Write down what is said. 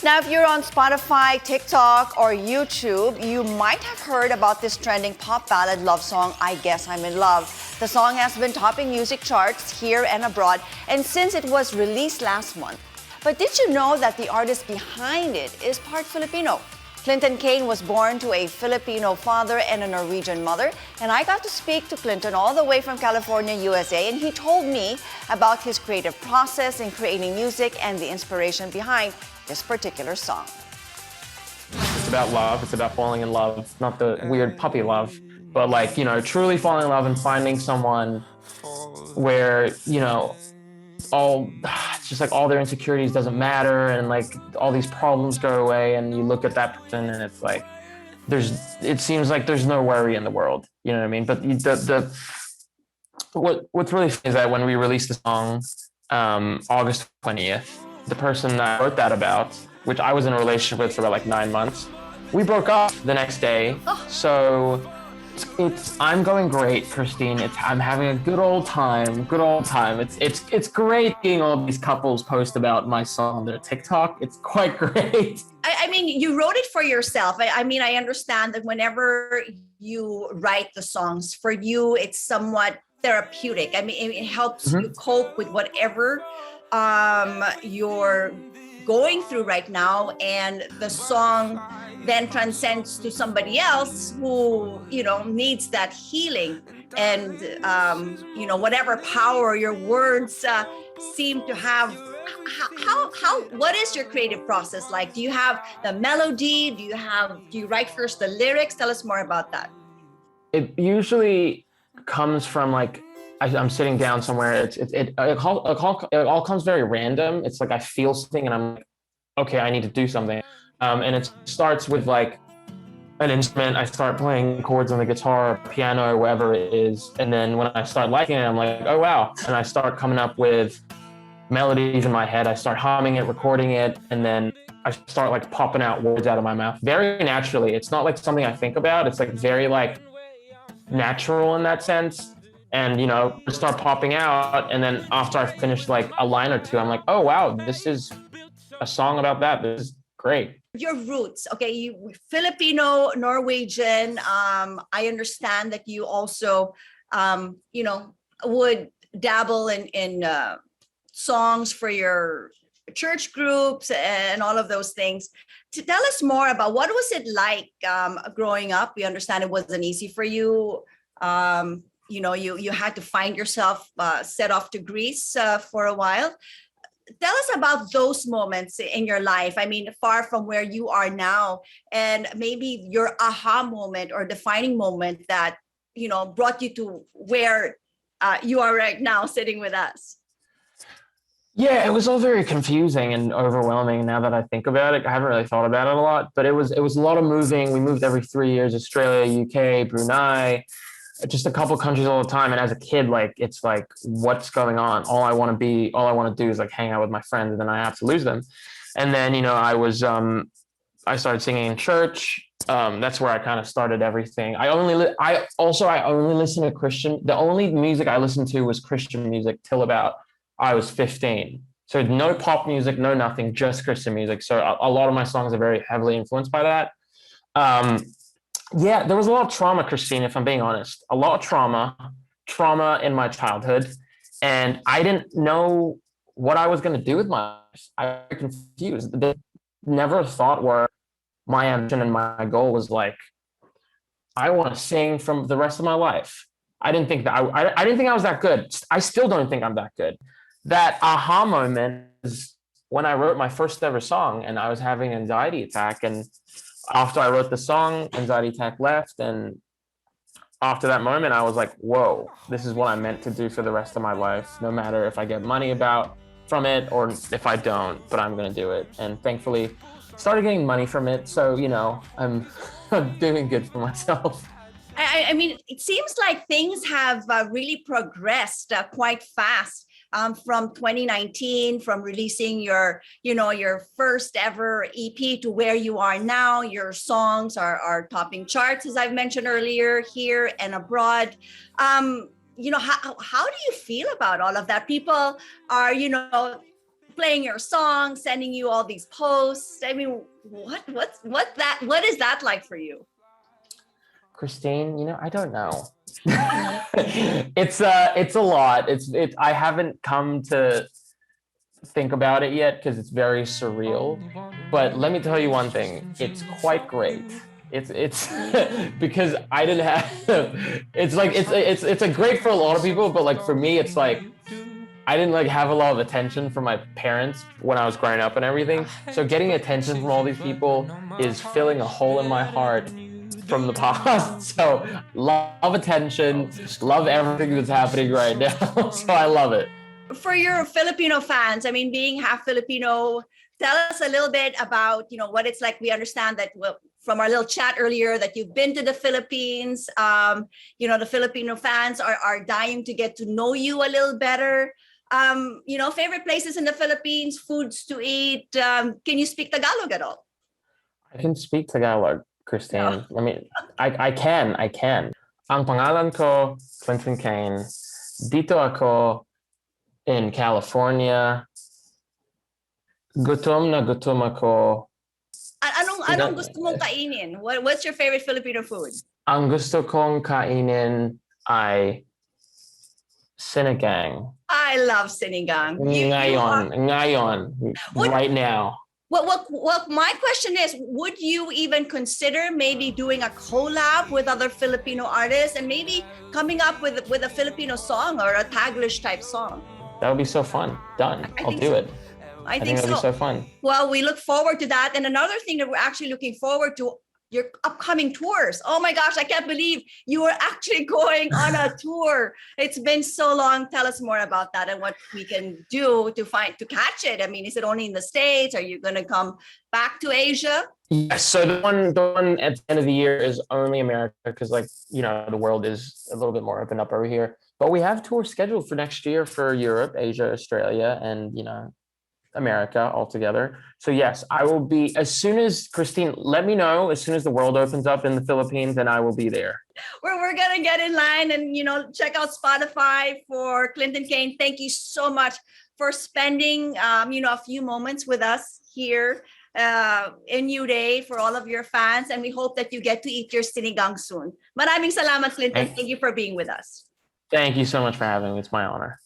Now, if you're on Spotify, TikTok, or YouTube, you might have heard about this trending pop ballad love song, I Guess I'm in Love. The song has been topping music charts here and abroad, and since it was released last month. But did you know that the artist behind it is part Filipino? Clinton Kane was born to a Filipino father and a Norwegian mother, and I got to speak to Clinton all the way from California, USA, and he told me about his creative process in creating music and the inspiration behind this particular song. It's about love, it's about falling in love, not the weird puppy love, but like, truly falling in love and finding someone where, it's just like all their insecurities doesn't matter and like all these problems go away and you look at that person and it's like, it seems like there's no worry in the world, you know what I mean? But what's really funny is that when we released the song, August 20th, the person that I wrote that about, which I was in a relationship with for about like 9 months, we broke up the next day. So I'm going great, Christine. I'm having a good old time. It's great seeing all these couples post about my song on their TikTok. It's quite great. I mean, you wrote it for yourself. I mean, I understand that whenever you write the songs, for you, it's somewhat therapeutic. I mean, it helps you cope with whatever you're going through right now, and the song then transcends to somebody else who needs that healing and whatever power your words seem to have. What is your creative process like? Do you have the melody? Do you write first the lyrics? Tell us more about that. It usually comes from like I'm sitting down somewhere. It all comes very random. It's like I feel something and I'm like, okay, I need to do something. And it starts with like an instrument. I start playing chords on the guitar, piano, or whatever it is. And then when I start liking it, I'm like, oh wow. And I start coming up with melodies in my head. I start humming it, recording it, and then I start like popping out words out of my mouth very naturally. It's not like something I think about. It's like very like natural in that sense. And start popping out, and then after I finish like a line or two, I'm like, oh wow, this is a song about that. This is great. Your roots, okay, you Filipino, Norwegian. I understand that you also would dabble in songs for your church groups and all of those things. To tell us more about what was it like growing up. We understand it wasn't easy for you. You had to find yourself set off to Greece for a while. Tell us about those moments in your life. I mean, far from where you are now, and maybe your aha moment or defining moment that, brought you to where you are right now sitting with us. Yeah, it was all very confusing and overwhelming now that I think about it. I haven't really thought about it a lot, but it was a lot of moving. We moved every 3 years, Australia, UK, Brunei, just a couple countries all the time. And as a kid, like, it's like, what's going on? All I want to do is like hang out with my friends, and then I have to lose them. And then, I started singing in church. That's where I kind of started everything. I only listen to Christian. The only music I listened to was Christian music till about I was 15. So no pop music, no nothing, just Christian music. So a lot of my songs are very heavily influenced by that. Yeah, there was a lot of trauma, Christine, if I'm being honest. A lot of trauma in my childhood. And I didn't know what I was going to do with my life. I was confused. They never thought where my ambition and my goal was like, I want to sing from the rest of my life. I didn't think that I didn't think I was that good. I still don't think I'm that good. That aha moment is when I wrote my first ever song and I was having an anxiety attack. And after I wrote the song, anxiety attack left. And after that moment, I was like, whoa, this is what I'm meant to do for the rest of my life, no matter if I get money from it or if I don't, but I'm going to do it. And thankfully started getting money from it. So, I'm doing good for myself. I mean, it seems like things have really progressed quite fast. From 2019, from releasing your first ever EP to where you are now. Your songs are topping charts, as I've mentioned earlier, here and abroad. How do you feel about all of that? People are, playing your song, sending you all these posts. I mean, what is that like for you? Christine, I don't know. It's a lot. I haven't come to think about it yet because it's very surreal. But let me tell you one thing, it's quite great. It's because I didn't have it's like great for a lot of people, but like for me it's like I didn't like have a lot of attention from my parents when I was growing up and everything. So getting attention from all these people is filling a hole in my heart from the past. So love attention, love everything that's happening right now. So I love it. For your Filipino fans, I mean, being half Filipino, tell us a little bit about, what it's like. We understand that, well, from our little chat earlier, that you've been to the Philippines. The Filipino fans are dying to get to know you a little better. Favorite places in the Philippines, foods to eat. Can you speak Tagalog at all? I can speak Tagalog, Christine. No. I mean, I can. Ang pangalan ko, Clinton Kane. Dito ako in California. Gutom na gutom ako. Anong gusto mong kainin? What's your favorite Filipino food? Ang gusto kong kainin ay sinigang. I love sinigang. Ngayon, right now. Well, my question is, would you even consider maybe doing a collab with other Filipino artists and maybe coming up with a Filipino song or a Taglish type song? That would be so fun. Done. I'll do it. I think that would be so fun. Well, we look forward to that. And another thing that we're actually looking forward to, your upcoming tours. Oh my gosh, I can't believe you are actually going on a tour. It's been so long. Tell us more about that and what we can do to catch it. I mean, is it only in the States? Are you going to come back to Asia? Yes. So the one at the end of the year is only America because the world is a little bit more open up over here. But we have tours scheduled for next year for Europe, Asia, Australia, and America altogether. So yes, I will be, as soon as Christine, let me know as soon as the world opens up in the Philippines, and I will be there. We're gonna get in line and check out Spotify for Clinton Kane. Thank you so much for spending a few moments with us here in New Day for all of your fans, and we hope that you get to eat your sinigang soon. Maraming salamat, Clinton. Thank you for being with us. Thank you so much for having me. It's my honor.